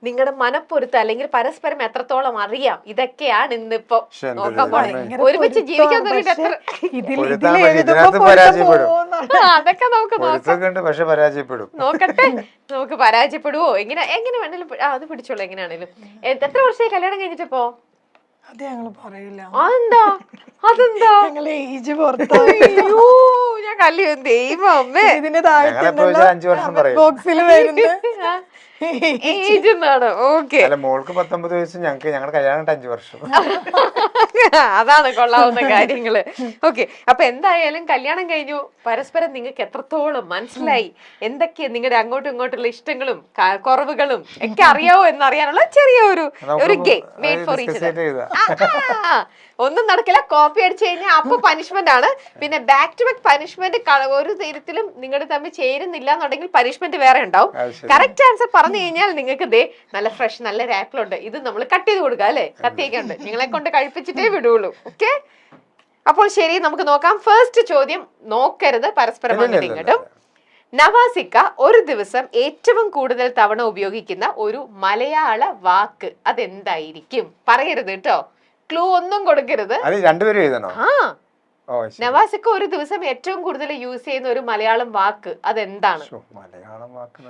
നിങ്ങളുടെ മനപ്പൊരുത്തം അല്ലെങ്കിൽ പരസ്പരം എത്രത്തോളം അറിയാം, ഇതൊക്കെയാണ് ഇന്നിപ്പോ നോക്കാൻ പോണേ. ഒരുമിച്ച് ജീവിക്കാൻ തുടങ്ങിയിട്ട് അതൊക്കെ നമുക്ക് നോക്കട്ടെ. നമുക്ക് പരാജയപ്പെടുവോ എങ്ങനെ വേണേലും അത് പിടിച്ചോളൂ. എങ്ങനെയാണേലും എത്ര വർഷമായി കല്യാണം കഴിഞ്ഞിട്ടിപ്പോ? അത് ഞങ്ങള് പറയില്ല. അതെന്താ ഞാൻ കല്ല് ദൈവം അമ്മേ ഇതിന്റെ താഴെ ബോക്സിൽ വരുന്ന ഏജ് എന്നാണ്. ഓക്കെ, മോൾക്ക് 19 വയസ്സ്, ഞങ്ങൾക്ക് ഞങ്ങളുടെ കല്യാണം 5 വർഷം. അതാണ് കൊള്ളാവുന്ന കാര്യങ്ങള്. ഓക്കെ, അപ്പൊ എന്തായാലും കല്യാണം കഴിഞ്ഞു, പരസ്പരം നിങ്ങൾക്ക് എത്രത്തോളം മനസ്സിലായി, എന്തൊക്കെയാ നിങ്ങളുടെ അങ്ങോട്ടും ഇങ്ങോട്ടുള്ള ഇഷ്ടങ്ങളും കുറവുകളും ഒക്കെ അറിയാവോ എന്നറിയാനുള്ള ചെറിയ ഒരു game made for each other. ഒന്നും നടക്കില്ല, കോപ്പി അടിച്ചു കഴിഞ്ഞാൽ അപ്പൊ പനിഷ്മെന്റ് ആണ്. പിന്നെ ബാക്ക് ടു ബാക്ക് പനിഷ്മെന്റ് ഒരു തരത്തിലും നിങ്ങളുടെ തമ്മിൽ ചേരുന്നില്ല എന്നുണ്ടെങ്കിൽ പനിഷ്മെന്റ് വേറെ ഉണ്ടാവും. കറക്റ്റ് ആൻസർ പറഞ്ഞു കഴിഞ്ഞാൽ നിങ്ങൾക്ക് ദേ നല്ല ഫ്രഷ് നല്ല രാപ്പിളുണ്ട്, ഇത് നമ്മൾ കട്ട് ചെയ്ത് കൊടുക്കുക അല്ലെ, കത്തിയൊക്കെ ഉണ്ട്, നിങ്ങളെ കൊണ്ട് കഴിപ്പിച്ചിട്ടേ വിടുള്ളൂ. ഓക്കെ, അപ്പോൾ ശരി, നമുക്ക് നോക്കാം. ഫസ്റ്റ് ചോദ്യം, നോക്കരുത് പരസ്പരം അങ്ങോട്ടും ഇങ്ങോട്ടും. നവാസിക്ക ഒരു ദിവസം ഏറ്റവും കൂടുതൽ തവണ ഉപയോഗിക്കുന്ന ഒരു മലയാള വാക്ക് അതെന്തായിരിക്കും? പറയരുത് കേട്ടോ, ക്ലൂ ഒന്നും കൊടുക്കരുത്. നവാസിക്ക ഒരു ദിവസം ഏറ്റവും കൂടുതൽ യൂസ് ചെയ്യുന്ന ഒരു മലയാളം വാക്ക് അതെന്താണ്? മലയാളം വാക്ക്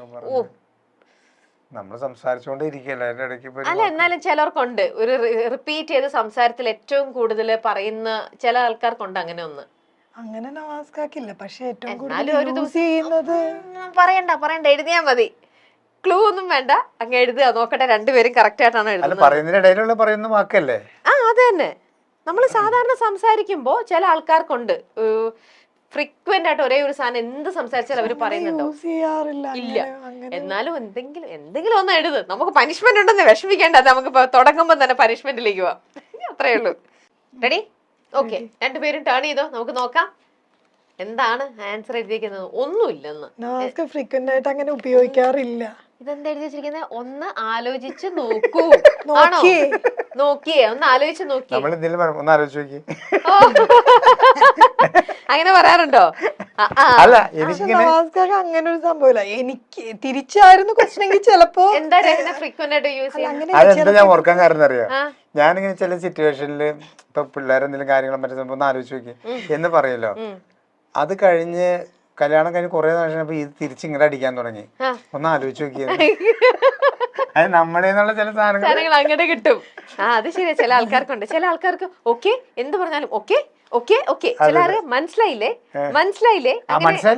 നമ്മൾ സംസാരിച്ചോണ്ടിരിക്കല്ലേ, അല്ല എന്നാലും ചിലർക്കുണ്ട് ഒരു റിപ്പീറ്റ് ചെയ്ത് സംസാരത്തിൽ ഏറ്റവും കൂടുതൽ പറയുന്ന ചില ആൾക്കാർക്കുണ്ട് അങ്ങനെ ഒന്ന്. അങ്ങനെ നവാസ്കാക്കില്ല, പക്ഷെ ഏറ്റവും എന്നാലും ഒരു യൂസ് ചെയ്യുന്നത് പറയണ്ട എഴുതിയാ മതി, ക്ലൂ ഒന്നും വേണ്ട, അങ്ങ് എഴുതുക. നോക്കട്ടെ രണ്ടുപേരും കറക്റ്റ് ആയിട്ടാണ് എഴുതുന്നത്. പറയുന്ന വാക്കല്ലേ? അത് തന്നെ. നമ്മൾ സാധാരണ സംസാരിക്കുമ്പോ ചില ആൾക്കാർക്കുണ്ട് ഫ്രീക്വന്റ് ആയിട്ട് ഒരേ ഒരു സാധനം എന്ത് സംസാരിച്ചാലും അവര് പറയുന്നുണ്ടോ? ഇല്ല. എന്നാലും എന്തെങ്കിലും ഒന്ന് എഴുത്. നമുക്ക് പനിഷ്മെന്റ് ഉണ്ടെന്ന് വിഷമിക്കേണ്ട, നമുക്ക് തുടങ്ങുമ്പോ തന്നെ പനിഷ്മെന്റിലേക്ക് പോവാം. അത്രേ ഉള്ളൂ. റെഡി? ഓക്കെ, രണ്ടുപേരും ടേൺ ചെയ്തോ, നമുക്ക് നോക്കാം എന്താണ് ആൻസർ എഴുതിയിരിക്കുന്നത്. ഒന്നുമില്ലെന്ന് ഫ്രീക്വന്റ് ആയിട്ട് അങ്ങനെ ഉപയോഗിക്കാറില്ല. ഇതെന്താ എഴുതി വെച്ചിരിക്കുന്നത്? ഒന്ന് ആലോചിച്ച് നോക്കൂ. ആണോ? നോക്കിയേ, ഒന്ന് ആലോചിച്ച് നോക്കി. അങ്ങനെ പറയാറുണ്ടോ? അങ്ങനെ ഒരു സംഭവമില്ല. എനിക്ക് തിരിച്ചായിരുന്നു ക്വസ്റ്റനെങ്കിൽ ചിലപ്പോ എന്താ ഫ്രീക്വന്റ് ആയിട്ട് യൂസ് ചെയ്യാൻ? അതെന്താ ഞാൻ ഓർക്കാൻ കാരണം അറിയാം, ഞാനിങ്ങനെ ചില സിറ്റുവേഷനില് ഇപ്പൊ പിള്ളേരെന്തെങ്കിലും കാര്യങ്ങളും മറ്റേ സംഭവം ഒന്ന് ആലോചിച്ച് നോക്കി എന്ന് പറയല്ലോ, അത് കഴിഞ്ഞ് കല്യാണം കഴിഞ്ഞ് കുറെ നാൾ ഇത് തിരിച്ചിങ്ങടെ അടിക്കാൻ തുടങ്ങി. ഒന്ന് ആലോചിച്ച് നോക്കിയത് അത് നമ്മുടെ ചില സാധനങ്ങൾ അങ്ങനെ കിട്ടും. അത് ശരിയാ, ചില ആൾക്കാർക്കുണ്ട്. ചില ആൾക്കാർക്ക് ഓക്കെ എന്ത് പറഞ്ഞാലും ഓക്കെ ഓക്കെ ഓക്കെ, ചില മനസ്സിലായില്ലേ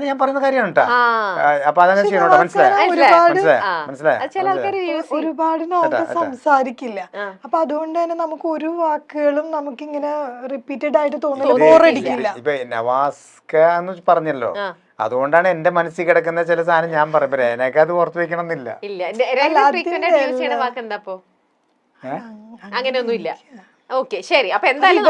ഞാൻ പറയുന്ന കാര്യമാണ് കേട്ടോ. അപ്പൊ അതങ്ങനെ ചെയ്യണോട്ടോ, ചില ആൾക്കാർ ഒരുപാട് സംസാരിക്കില്ല. അപ്പൊ അതുകൊണ്ട് തന്നെ നമുക്ക് ഒരു വാക്കുകളും നമുക്കിങ്ങനെ റിപ്പീറ്റഡ് ആയിട്ട് തോന്നില്ല, ബോറടിക്കില്ല. ഇപ്പൊ നവാസ്ക എന്ന് പറഞ്ഞല്ലോ, അതുകൊണ്ടാണ് എന്റെ മനസ്സിൽ കിടക്കുന്ന ചില സാധനം ഞാൻ പറയുമ്പോ അതിനൊക്കെ അത് ഓർത്ത് വെക്കണം എന്നില്ല. അങ്ങനെയൊന്നും ഇല്ല. ഓക്കെ ശരി, അപ്പൊ എന്തായാലും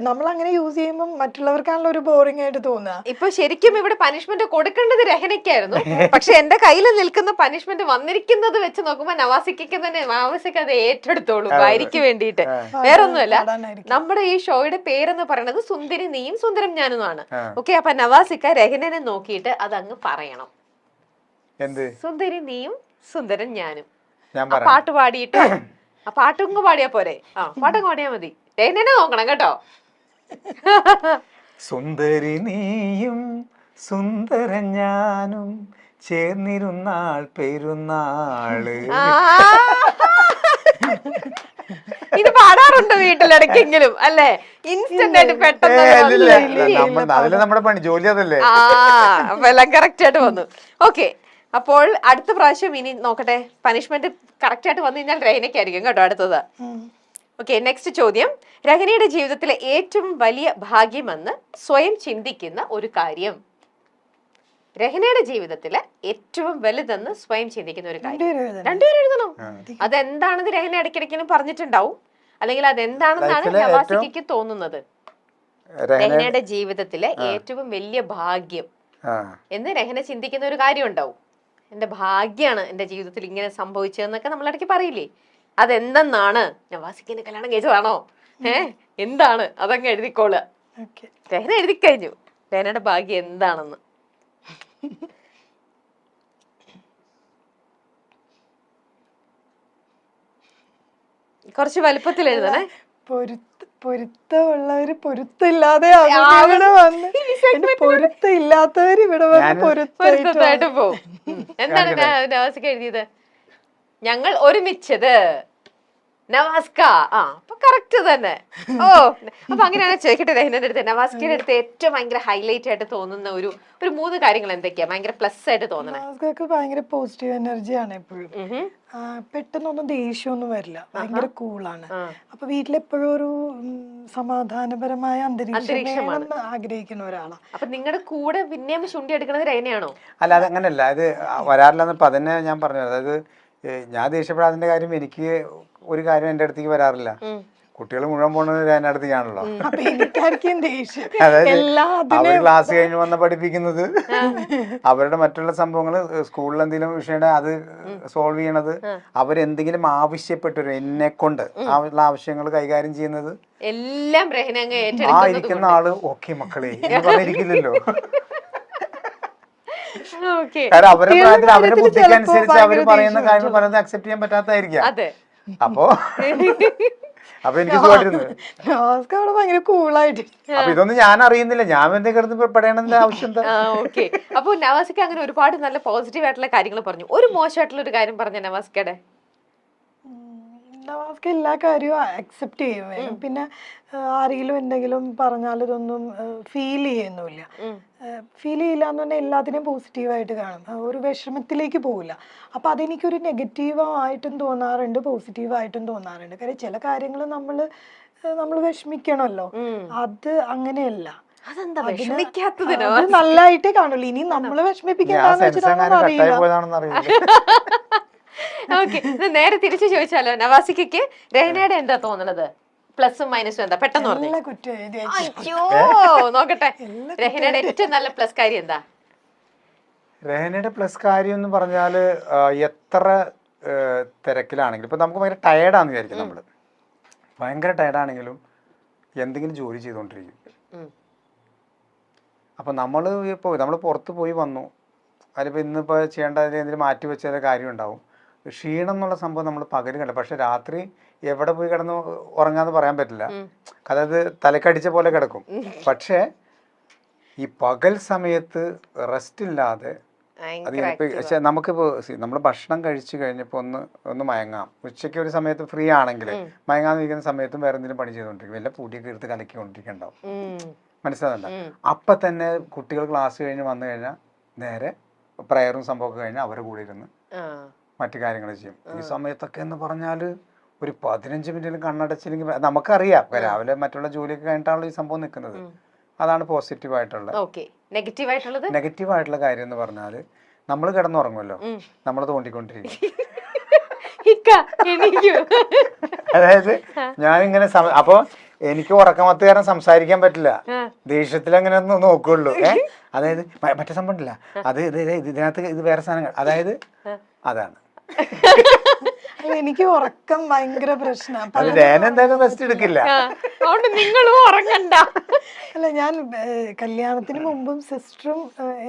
നമ്മൾ അങ്ങനെ യൂസ് ചെയ്യുമ്പോൾ മറ്റുള്ളവർക്കാണല്ലോ ഒരു ബോറിംഗ് ആയിട്ട് തോന്നുക. ഇപ്പൊ ശരിക്കും ഇവിടെ പനിഷ്മെന്റ് കൊടുക്കേണ്ടത് രഹനയ്ക്കായിരുന്നു, പക്ഷെ എന്റെ കയ്യിൽ നിൽക്കുന്ന പനിഷ്മെന്റ് വന്നിരിക്കുന്നത് വെച്ച് നോക്കുമ്പോ നവാസിക്ക് അത് ഏറ്റെടുത്തോളൂ ഭാര്യയ്ക്ക് വേണ്ടിയിട്ട്. വേറൊന്നുമല്ല, നമ്മുടെ ഈ ഷോയുടെ പേരെന്ന് പറയുന്നത് സുന്ദരി നീയും സുന്ദരം ഞാനുമാണ്. ഓക്കെ, അപ്പൊ നവാസിക്ക രഹനനെ നോക്കിയിട്ട് അതങ്ങ് പറയണം. സുന്ദരി നീയും സുന്ദരൻ ഞാനും. പാട്ട് പാടിയിട്ട് ആ പാട്ടങ്ങ് പാടിയാ പോരെ? പാട്ടങ്ങ് പാടിയാ മതി. രഹനെ നോക്കണം കേട്ടോ. സുന്ദരി നീയും സുന്ദരൻ ഞാനും ചേർന്നിരുന്നാൾ പെരുന്നാള്. ഇത് പാടാറുണ്ട് വീട്ടിലിടയ്ക്കെങ്കിലും അല്ലേ? ഇൻസ്റ്റന്റ് ആയിട്ട് പെട്ടെന്ന് നമ്മുടെ പണി ജോലി അതല്ലേ. അപ്പൊ എല്ലാം കറക്റ്റ് ആയിട്ട് വന്നു. ഓക്കെ, അപ്പോൾ അടുത്ത പ്രാവശ്യം ഇനി നോക്കട്ടെ, പനിഷ്മെന്റ് കറക്റ്റ് ആയിട്ട് വന്നു കഴിഞ്ഞാൽ രഹനയ്ക്കായിരിക്കും കേട്ടോ അടുത്തത്. ഓക്കെ, നെക്സ്റ്റ് ചോദ്യം. രഹനയുടെ ജീവിതത്തിലെ ഏറ്റവും വലിയ ഭാഗ്യമെന്ന് സ്വയം ചിന്തിക്കുന്ന ഒരു കാര്യം. രഹനയുടെ ജീവിതത്തിലെ ഏറ്റവും വലുതെന്ന് സ്വയം ചിന്തിക്കുന്ന ഒരു കാര്യം. രണ്ടുപേരും എഴുതണം. അതെന്താണെന്ന് രഹന ഇടയ്ക്കിടയ്ക്കിനും പറഞ്ഞിട്ടുണ്ടാവും, അല്ലെങ്കിൽ അതെന്താണെന്നാണ് നവാസിക്ക് തോന്നുന്നത്. രഹനയുടെ ജീവിതത്തിലെ ഏറ്റവും വലിയ ഭാഗ്യം എന്ന് രഹന ചിന്തിക്കുന്ന ഒരു കാര്യം ഉണ്ടാവും. എന്റെ ഭാഗ്യാണ് എന്റെ ജീവിതത്തിൽ ഇങ്ങനെ സംഭവിച്ചതെന്നൊക്കെ നമ്മളിടയ്ക്ക് പറയില്ലേ, അതെന്തെന്നാണ്? നവാസിക്കിന്റെ കല്യാണം കഴിച്ചതാണോ? എന്താണ്? അതങ്ങ് എഴുതിക്കോളുക. രഹന എഴുതി കഴിഞ്ഞു രഹനയുടെ ഭാഗ്യം എന്താണെന്ന്. കുറച്ച് വലുപ്പത്തിൽ എഴുതണേ. പൊരുത്തമുള്ളവര് പൊരുത്തില്ലാതെ ഇവിടെ വന്ന് പൊരുത്തില്ലാത്തവര് ഇവിടെ വന്ന് പൊരുത്തമായിട്ട് പോവും. എന്താണ് നവാസ്ക എഴുതിയത്? ഞങ്ങൾ ഒരുമിച്ചത്. നവാസ്ക. അപ്പൊ കറക്റ്റ് തന്നെ. ഓ, അപ്പൊ അങ്ങനെയാണ് ചോദിക്കട്ടെ രഹ്നയുടെ അടുത്ത്, നവാസ്കയുടെ അടുത്ത് ഏറ്റവും ഭയങ്കര ഹൈലൈറ്റ് ആയിട്ട് തോന്നുന്ന ഒരു 3 കാര്യങ്ങൾ എന്തൊക്കെയാ ഭയങ്കര പ്ലസ് ആയിട്ട് തോന്നണേ? നവാസ്കക്ക് ഭയങ്കര പോസിറ്റീവ് എനർജിയാണ് എപ്പോഴും. പെട്ടെന്നൊന്നും ദേഷ്യമൊന്നും വരില്ല, ഭയങ്കര കൂളാണ്. അപ്പൊ വീട്ടിലെപ്പോഴും ഒരു സമാധാനപരമായ അന്തരീക്ഷം ആഗ്രഹിക്കുന്ന ഒരാളാണ്. അപ്പൊ നിങ്ങളുടെ കൂടെ പിന്നെയും ചുണ്ടി എടുക്കുന്നത് രഹ്നയാണോ? അല്ല, അത് അങ്ങനല്ല, ഇത് വരാറില്ല. അപ്പൊ അതന്നെ ഞാൻ പറഞ്ഞത്. അതായത് ഞാൻ ദേഷ്യപ്പെടാതിന്റെ കാര്യം, എനിക്ക് ഒരു കാര്യം എന്റെ അടുത്തേക്ക് വരാറില്ല. കുട്ടികൾ മുഴുവൻ പോകുന്നത് എന്റെ അടുത്തേക്കാണല്ലോ. അതായത് അവർ ക്ലാസ് കഴിഞ്ഞ് വന്ന് പഠിപ്പിക്കുന്നത്, അവരുടെ മറ്റുള്ള സംഭവങ്ങൾ, സ്കൂളിൽ എന്തെങ്കിലും വിഷയം അത് സോൾവ് ചെയ്യണത്, അവരെന്തെങ്കിലും ആവശ്യപ്പെട്ടു എന്നെ കൊണ്ട് ഉള്ള ആവശ്യങ്ങൾ കൈകാര്യം ചെയ്യുന്നത് എല്ലാം ഇരിക്കുന്ന ആള് ഓക്കെ മക്കളെ എന്ന് പറഞ്ഞിരിക്കില്ലല്ലോ. കാരണം അവരുടെ പ്രായത്തിൽ അവരുടെ ബുദ്ധിക്ക് അനുസരിച്ച് അവർ പറയുന്ന കാര്യങ്ങൾ പറയുന്നത് അക്സെപ്റ്റ് ചെയ്യാൻ പറ്റാത്തായിരിക്കാം. അപ്പൊ എനിക്ക് ഭയങ്കര കൂളായിട്ട്. അപ്പൊ ഇതൊന്നും ഞാൻ അറിയുന്നില്ല, ഞാൻ എന്തെങ്കിലും കിടന്ന് പെടേണ്ട ആവശ്യം എന്താ? ഓക്കെ. അപ്പൊ നവാസ്ക അങ്ങനെ ഒരുപാട് നല്ല പോസിറ്റീവ് ആയിട്ടുള്ള കാര്യങ്ങൾ പറഞ്ഞു. ഒരു മോശമായിട്ടുള്ള ഒരു കാര്യം പറഞ്ഞ നവാസ്കയുടെ? നവാസ്ക എല്ലാ കാര്യവും അക്സെപ്റ്റ് ചെയ്യും വേണം. പിന്നെ ആരെങ്കിലും എന്തെങ്കിലും പറഞ്ഞാൽ ഇതൊന്നും ഫീൽ ചെയ്യുന്നില്ല. ഫീൽ ചെയ്യില്ല എന്ന് പറഞ്ഞാൽ എല്ലാത്തിനെയും പോസിറ്റീവായിട്ട് കാണും, ഒരു വിഷമത്തിലേക്ക് പോകില്ല. അപ്പൊ അതെനിക്കൊരു നെഗറ്റീവായിട്ടും തോന്നാറുണ്ട്, പോസിറ്റീവായിട്ടും തോന്നാറുണ്ട്. കാര്യം ചില കാര്യങ്ങൾ നമ്മൾ വിഷമിക്കണമല്ലോ, അത് അങ്ങനെയല്ല. അത് നല്ലതായിട്ടേ കാണുള്ളൂ. ഇനി നമ്മള് വിഷമിപ്പിക്കാന്ന് വെച്ചിട്ടാണെന്ന് അറിയില്ല. ഓക്കെ, നേരെ തിരിച്ചു ചോദിച്ചാലോ, നവാസിക്ക് രഹ്നയുടെ എന്താ തോന്നുന്നത്? പ്ലസും മൈനസും എന്താ? പെട്ടെന്ന് അയ്യോ നോക്കട്ടെ, രഹ്നയുടെ ഏറ്റവും നല്ല പ്ലസ് കാര്യം എന്താ? രഹ്നയുടെ പ്ലസ് കാര്യം എന്ന് പറഞ്ഞാല് എത്ര തിരക്കിലാണെങ്കിലും, ഇപ്പൊ നമുക്ക് ഭയങ്കര ടയർഡാന്ന് വിചാരിക്കും, നമ്മള് ഭയങ്കര ടയർഡാണെങ്കിലും എന്തെങ്കിലും ജോലി ചെയ്തുകൊണ്ടിരിക്കും. അപ്പൊ നമ്മൾ പുറത്ത് പോയി വന്നു, അതിലിപ്പോൾ ഇന്നിപ്പോൾ ചെയ്യേണ്ട എന്തെങ്കിലും മാറ്റി വെച്ച കാര്യം ഉണ്ടാവും. ക്ഷീണം എന്നുള്ള സംഭവം നമ്മൾ പകല് കണ്ട, പക്ഷെ രാത്രി എവിടെ പോയി കിടന്ന് ഉറങ്ങാന്ന് പറയാൻ പറ്റില്ല. അതായത് തലക്കടിച്ച പോലെ കിടക്കും. പക്ഷെ ഈ പകൽ സമയത്ത് റെസ്റ്റ് ഇല്ലാതെ പക്ഷെ നമുക്കിപ്പോൾ നമ്മൾ ഭക്ഷണം കഴിച്ചു കഴിഞ്ഞപ്പോൾ ഒന്ന് മയങ്ങാം. ഉച്ചയ്ക്ക് ഒരു സമയത്ത് ഫ്രീ ആണെങ്കിൽ മയങ്ങാന്നിരിക്കുന്ന സമയത്തും വേറെ എന്തെങ്കിലും പണി ചെയ്തുകൊണ്ടിരിക്കും, വല്ല പൂട്ടിയൊക്കെ എടുത്ത് കലക്കിക്കൊണ്ടിരിക്കണ്ടാവും. മനസ്സിലാകുന്നുണ്ടോ? അപ്പം തന്നെ കുട്ടികൾ ക്ലാസ് കഴിഞ്ഞ് വന്നു കഴിഞ്ഞാൽ നേരെ പ്രയറും സംഭവമൊക്കെ കഴിഞ്ഞാൽ അവരുടെ കൂടെ ഇരുന്ന് മറ്റു കാര്യങ്ങൾ ചെയ്യും. ഈ സമയത്തൊക്കെ എന്ന് പറഞ്ഞാൽ ഒരു 15 മിനിറ്റിലും കണ്ണടച്ചില്ലെങ്കിൽ നമുക്കറിയാം രാവിലെ മറ്റുള്ള ജോലിയൊക്കെ കഴിഞ്ഞിട്ടാണല്ലോ ഈ സംഭവം നിൽക്കുന്നത്. അതാണ് പോസിറ്റീവ് ആയിട്ടുള്ള. നെഗറ്റീവ് ആയിട്ടുള്ള കാര്യം എന്ന് പറഞ്ഞാൽ നമ്മൾ കിടന്നുറങ്ങുമല്ലോ, നമ്മൾ തോണ്ടിക്കൊണ്ടിരിക്കും. അതായത് ഞാനിങ്ങനെ അപ്പൊ എനിക്ക് ഉറക്കമത്ത് കാരണം സംസാരിക്കാൻ പറ്റില്ല, ദേഷ്യത്തിൽ അങ്ങനെ ഒന്ന് നോക്കുള്ളൂ. അതായത് മറ്റേ സംഭവം ഇല്ല, അത് ഇതിനകത്ത് ഇത് വേറെ സാധനങ്ങൾ, അതായത് അതാണ്. എനിക്ക് ഉറക്കം ഭയങ്കര പ്രശ്നമാണ്. എന്തായാലും റെസ്റ്റ് എടുക്കില്ല, നിങ്ങളും ഉറങ്ങണ്ട. അല്ല, ഞാൻ കല്യാണത്തിന് മുമ്പും സിസ്റ്ററും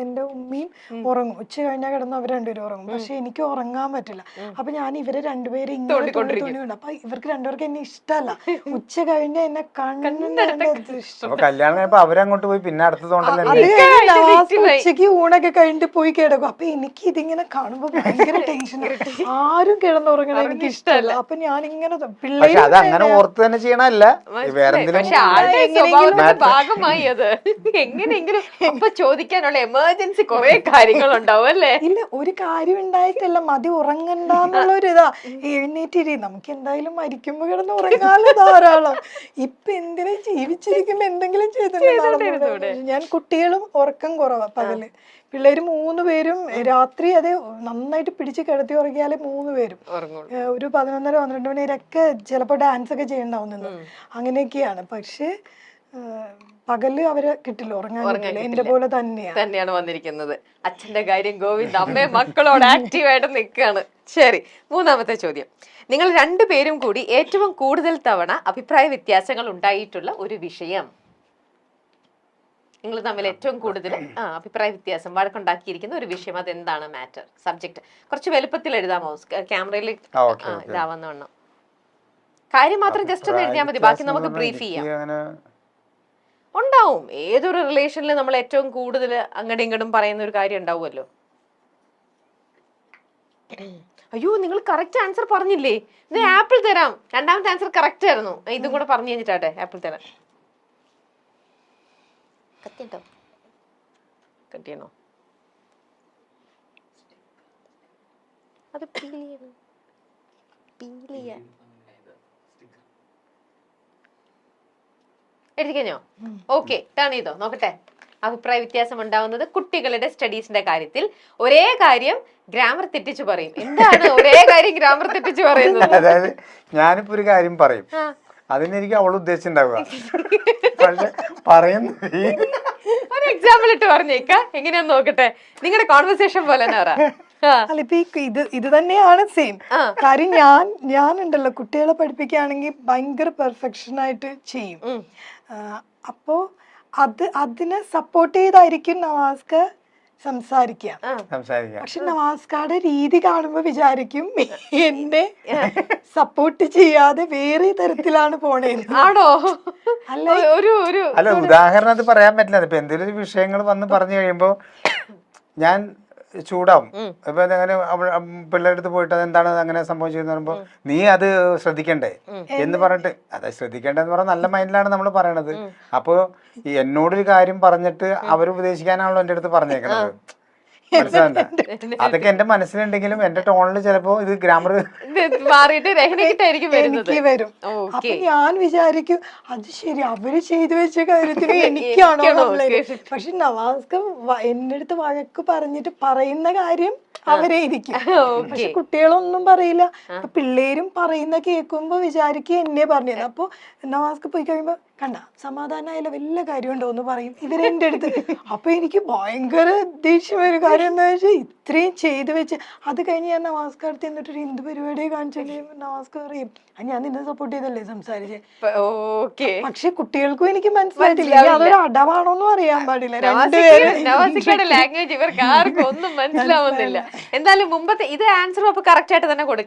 എൻ്റെ ഉമ്മയും ഉറങ്ങും, ഉച്ച കഴിഞ്ഞാൽ കിടന്ന് അവർ രണ്ടുപേരും ഉറങ്ങും. പക്ഷെ എനിക്ക് ഉറങ്ങാൻ പറ്റില്ല. അപ്പൊ ഞാൻ ഇവരെ രണ്ടുപേരും ഇങ്ങനെ തോന്നിക്കൊണ്ട്, അപ്പൊ ഇവർക്ക് രണ്ടുപേർക്കും എന്നെ ഇഷ്ടമല്ല. ഉച്ച കഴിഞ്ഞ എന്നെ കല്യാണം കഴിഞ്ഞപ്പോ അവരങ്ങോട്ട് പോയി, പിന്നെ അടുത്തതുകൊണ്ടല്ലേ ഉച്ചക്ക് ഊണൊക്കെ കഴിഞ്ഞിട്ട് പോയി കിടക്കും. അപ്പൊ എനിക്ക് ഇതിങ്ങനെ കാണുമ്പോ ഭയങ്കര ടെൻഷൻ. ആരും കിടന്നുറങ്ങണം എനിക്ക് ഇഷ്ടമല്ല. അപ്പൊ ഞാനിങ്ങനെ പിള്ളേർ അങ്ങനെ ഓർത്ത് തന്നെ ചെയ്യണല്ല, വേറെ ഭാഗമായി അത് എങ്ങനെയെങ്കിലും അപ്പൊ ചോദിക്കാനുള്ള എമർജൻസി കുറെ കാര്യങ്ങളുണ്ടാവും അല്ലേ? ഇല്ല, ഒരു കാര്യം ഉണ്ടായിട്ടല്ല, മതി ഉറങ്ങണ്ടെന്നുള്ള ഇതാ. എഴുന്നേറ്റിരി, നമുക്ക് എന്തായാലും മരിക്കുമ്പോ കിടന്ന് ഉറങ്ങാലോ ധാരാളം. ഇപ്പൊ എന്തിനാ ജീവിച്ചിരിക്കുമ്പോ എന്തെങ്കിലും ചെയ്തിട്ടുണ്ടോ? ഞാൻ കുട്ടികളും ഉറക്കം കുറവാ പകല്. പിള്ളേര് 3 പേരും രാത്രി അത് നന്നായിട്ട് പിടിച്ച് കിടത്തി ഉറങ്ങിയാലേ 3 പേരും ഒരു 11:30-12 മണി വരെയൊക്കെ ചിലപ്പോ ഡാൻസ് ഒക്കെ ചെയ്യണ്ടാവുന്നു, അങ്ങനെയൊക്കെയാണ്. പക്ഷെ പകല് അവരെ കിട്ടില്ല, ഉറങ്ങാൻ എന്റെ പോലെ തന്നെയാണ് വന്നിരിക്കുന്നത്. അച്ഛന്റെ കാര്യം ഗോവിന്ദ്, അമ്മയും മക്കളോട് ആക്റ്റീവായിട്ട് നിൽക്കുകയാണ്. ശരി, 3ാമത്തെ ചോദ്യം. നിങ്ങൾ 2 പേരും കൂടി ഏറ്റവും കൂടുതൽ തവണ അഭിപ്രായ വ്യത്യാസങ്ങൾ ഉണ്ടായിട്ടുള്ള ഒരു വിഷയം. നിങ്ങൾ തമ്മിൽ ഏറ്റവും കൂടുതൽ അഭിപ്രായ വ്യത്യാസം വഴക്കുണ്ടാക്കിയിരിക്കുന്ന ഒരു വിഷയം, അതെന്താണ്? മാറ്റർ, സബ്ജക്ട് കുറച്ച് വലുപ്പത്തിൽ എഴുതാമോ? ക്യാമറയിൽ ഇതാവുന്ന വണ്ണം കാര്യം മാത്രം ജസ്റ്റ് ഒന്ന് എഴുതിയാൽ മതി, ബാക്കി നമുക്ക് ബ്രീഫ് ചെയ്യാം. ഉണ്ടാവും, ഏതൊരു റിലേഷനിൽ നമ്മൾ ഏറ്റവും കൂടുതൽ അങ്ങോട്ടും ഇങ്ങോട്ടും പറയുന്ന ഒരു കാര്യം ഉണ്ടാവുമല്ലോ. അയ്യോ, നിങ്ങൾ കറക്റ്റ് ആൻസർ പറഞ്ഞില്ലേ? ഇത് ആപ്പിൾ തരാം. രണ്ടാമത്തെ ആൻസർ കറക്റ്റ് ആയിരുന്നു. ഇതും കൂടെ പറഞ്ഞു കഴിഞ്ഞിട്ടാട്ടെ ആപ്പിൾ തരാം. കത്തിയോ? കത്തിയണോ? അത് എഴുതി കഴിഞ്ഞോ? ഓക്കെ, ടേൺ ചെയ്തോ, നോക്കട്ടെ. അഭിപ്രായ വ്യത്യാസം ഉണ്ടാവുന്നത് കുട്ടികളുടെ സ്റ്റഡീസിന്റെ കാര്യത്തിൽ. ഒരേ കാര്യം ഗ്രാമർ തെറ്റിച്ചു പറയും. എന്താണ് ഒരേ കാര്യം ഗ്രാമർ തെറ്റിച്ചു പറയുന്നത്? അതായത് ഞാനിപ്പോ ഒരു കാര്യം പറയും, അതിനെനിക്ക് അവൾ ഉദ്ദേശിച്ചുണ്ടാവുക, പക്ഷെ പറയുന്ന ഒരു എക്സാമ്പിൾ ഇട്ട് പറഞ്ഞേക്ക, എങ്ങനെയാന്ന് നോക്കട്ടെ. നിങ്ങളുടെ കോൺവെർസേഷൻ പോലെ തന്നെ പറ. അല്ല, ഇപ്പൊ ഇത് തന്നെയാണ് സെയിം കാര്യം. ഞാനുണ്ടല്ലോ കുട്ടികളെ പഠിപ്പിക്കുകയാണെങ്കിൽ ഭയങ്കര പെർഫെക്ഷൻ ആയിട്ട് ചെയ്യും. അപ്പോ അതിനെ സപ്പോർട്ട് ചെയ്തായിരിക്കും നവാസ്ക സംസാരിക്കുക. പക്ഷെ നവാസ്കയുടെ രീതി കാണുമ്പോ വിചാരിക്കും എന്നെ സപ്പോർട്ട് ചെയ്യാതെ വേറെ തരത്തിലാണ് പോണേന്ന്. ആണോ? അല്ല, ഉദാഹരണം അത് പറയാൻ പറ്റില്ല. ഇപ്പൊ എന്തെങ്കിലും ഒരു വിഷയങ്ങൾ വന്ന് പറഞ്ഞു കഴിയുമ്പോ ഞാൻ ചൂടാവും. ഇപ്പൊ അങ്ങനെ പിള്ളേരുടെ അടുത്ത് പോയിട്ട് അതെന്താണ് അങ്ങനെ സംഭവിച്ചതെന്ന് പറയുമ്പോ നീ അത് ശ്രദ്ധിക്കണ്ടേ എന്ന് പറഞ്ഞിട്ട്, അത് ശ്രദ്ധിക്കേണ്ടതെന്ന് പറഞ്ഞാൽ നല്ല മൈൻഡിലാണ് നമ്മൾ പറയണത്. അപ്പൊ എന്നോടൊരു കാര്യം പറഞ്ഞിട്ട് അവർ ഉപദേശിക്കാനാണല്ലോ എന്റെ അടുത്ത് പറഞ്ഞേക്കണത്. മനസ്സിലാണ്ട? അതൊക്കെ എന്റെ മനസ്സിലുണ്ടെങ്കിലും എന്റെ ടോണിൽ ചിലപ്പോ ഇത് ഗ്രാമർ മാറിയിട്ട് എനിക്ക് വരും. അപ്പൊ ഞാൻ വിചാരിക്കും അത് ശരി, അവര് ചെയ്തു വെച്ച കാര്യത്തിന് എനിക്കാണോ കംപ്ലൈന്റ്. പക്ഷെ നവാസ്ക എന്റെ അടുത്ത് വഴക്ക് പറഞ്ഞിട്ട് പറയുന്ന കാര്യം അവരെ ഇരിക്കും, പക്ഷെ കുട്ടികളൊന്നും പറയില്ല. അപ്പൊ പിള്ളേരും പറയുന്ന കേൾക്കുമ്പോ വിചാരിക്കും എന്നെ പറഞ്ഞത്. അപ്പൊ നവാസ്ക പോയി കഴിയുമ്പോ കണ്ട സമാധാനമായാലും വല്ല കാര്യം ഉണ്ടോ എന്ന് പറയും ഇവരെന്റെ അടുത്ത്. അപ്പൊ എനിക്ക് ഭയങ്കര ദേഷ്യം ഒരു കാര്യം എന്താ വെച്ചാൽ ഇത്രയും ചെയ്തു വെച്ച് അത് കഴിഞ്ഞ് ഞാൻ നവാസ്ക അടുത്ത് എന്നിട്ടൊരു എന്ത് പരിപാടിയെ കാണിച്ചു നവാസ്ക പറയും ഞാൻ നിന്നെ സപ്പോർട്ട് ചെയ്തല്ലേ സംസാരിച്ചേ. പക്ഷെ കുട്ടികൾക്കും എനിക്ക് മനസ്സിലായിട്ടില്ല അതൊരു അടവാണോന്നും അറിയാൻ പാടില്ല. ലാംഗ്വേജ് ഇവർക്ക് ആർക്കും ഒന്നും മനസ്സിലാവുന്നില്ല. എന്തായാലും മുമ്പത്തെ ഇത് ആൻസറും അപ്പൊ കറക്റ്റ് ആയിട്ട് തന്നെ കൊടുക്കാം.